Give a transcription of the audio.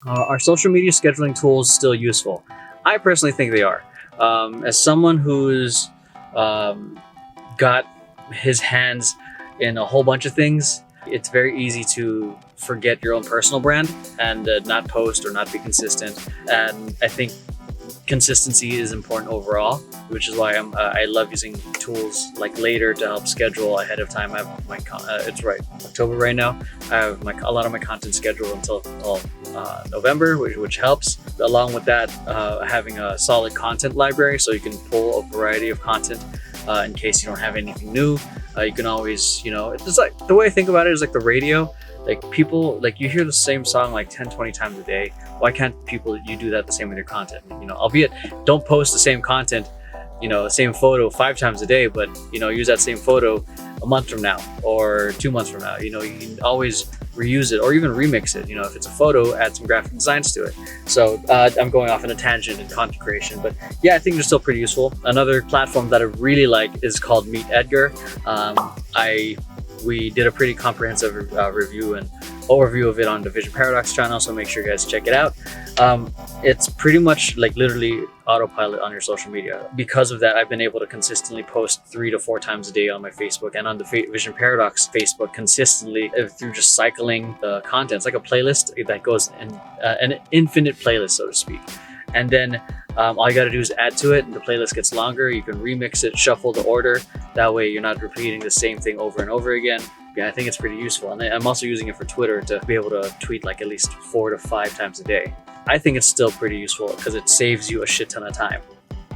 Are social media scheduling tools still useful? I personally think they are. As someone who's um, got his hands in a whole bunch of things, it's very easy to forget your own personal brand and not post or not be consistent. And I think consistency is important overall, which is why I love using tools like Later to help schedule ahead of time. I have it's right October right now. I have a lot of my content scheduled until November, which helps. Along with that, having a solid content library so you can pull a variety of content in case you don't have anything new. You can always, it's like the way I think about it is like the radio. Like people, like you hear the same song like 10, 20 times a day. Why can't you do that the same with your content? Albeit don't post the same content, the same photo 5 times a day, but use that same photo a month from now or 2 months from now. You can always reuse it or even remix it. If it's a photo, add some graphic designs to it. So I'm going off on a tangent in content creation, but yeah, I think they're still pretty useful. Another platform that I really like is called Meet Edgar. We did a pretty comprehensive review and overview of it on the Vision Paradox channel, so make sure you guys check it out. It's pretty much like literally autopilot on your social media. Because of that, I've been able to consistently post 3 to 4 times a day on my Facebook and on the Vision Paradox Facebook consistently through just cycling the content. It's like a playlist that goes in an infinite playlist, so to speak. And then all you got to do is add to it, and the playlist gets longer. You can remix it, shuffle the order. That way you're not repeating the same thing over and over again. Yeah, I think it's pretty useful. And I'm also using it for Twitter to be able to tweet like at least 4 to 5 times a day. I think it's still pretty useful because it saves you a shit ton of time.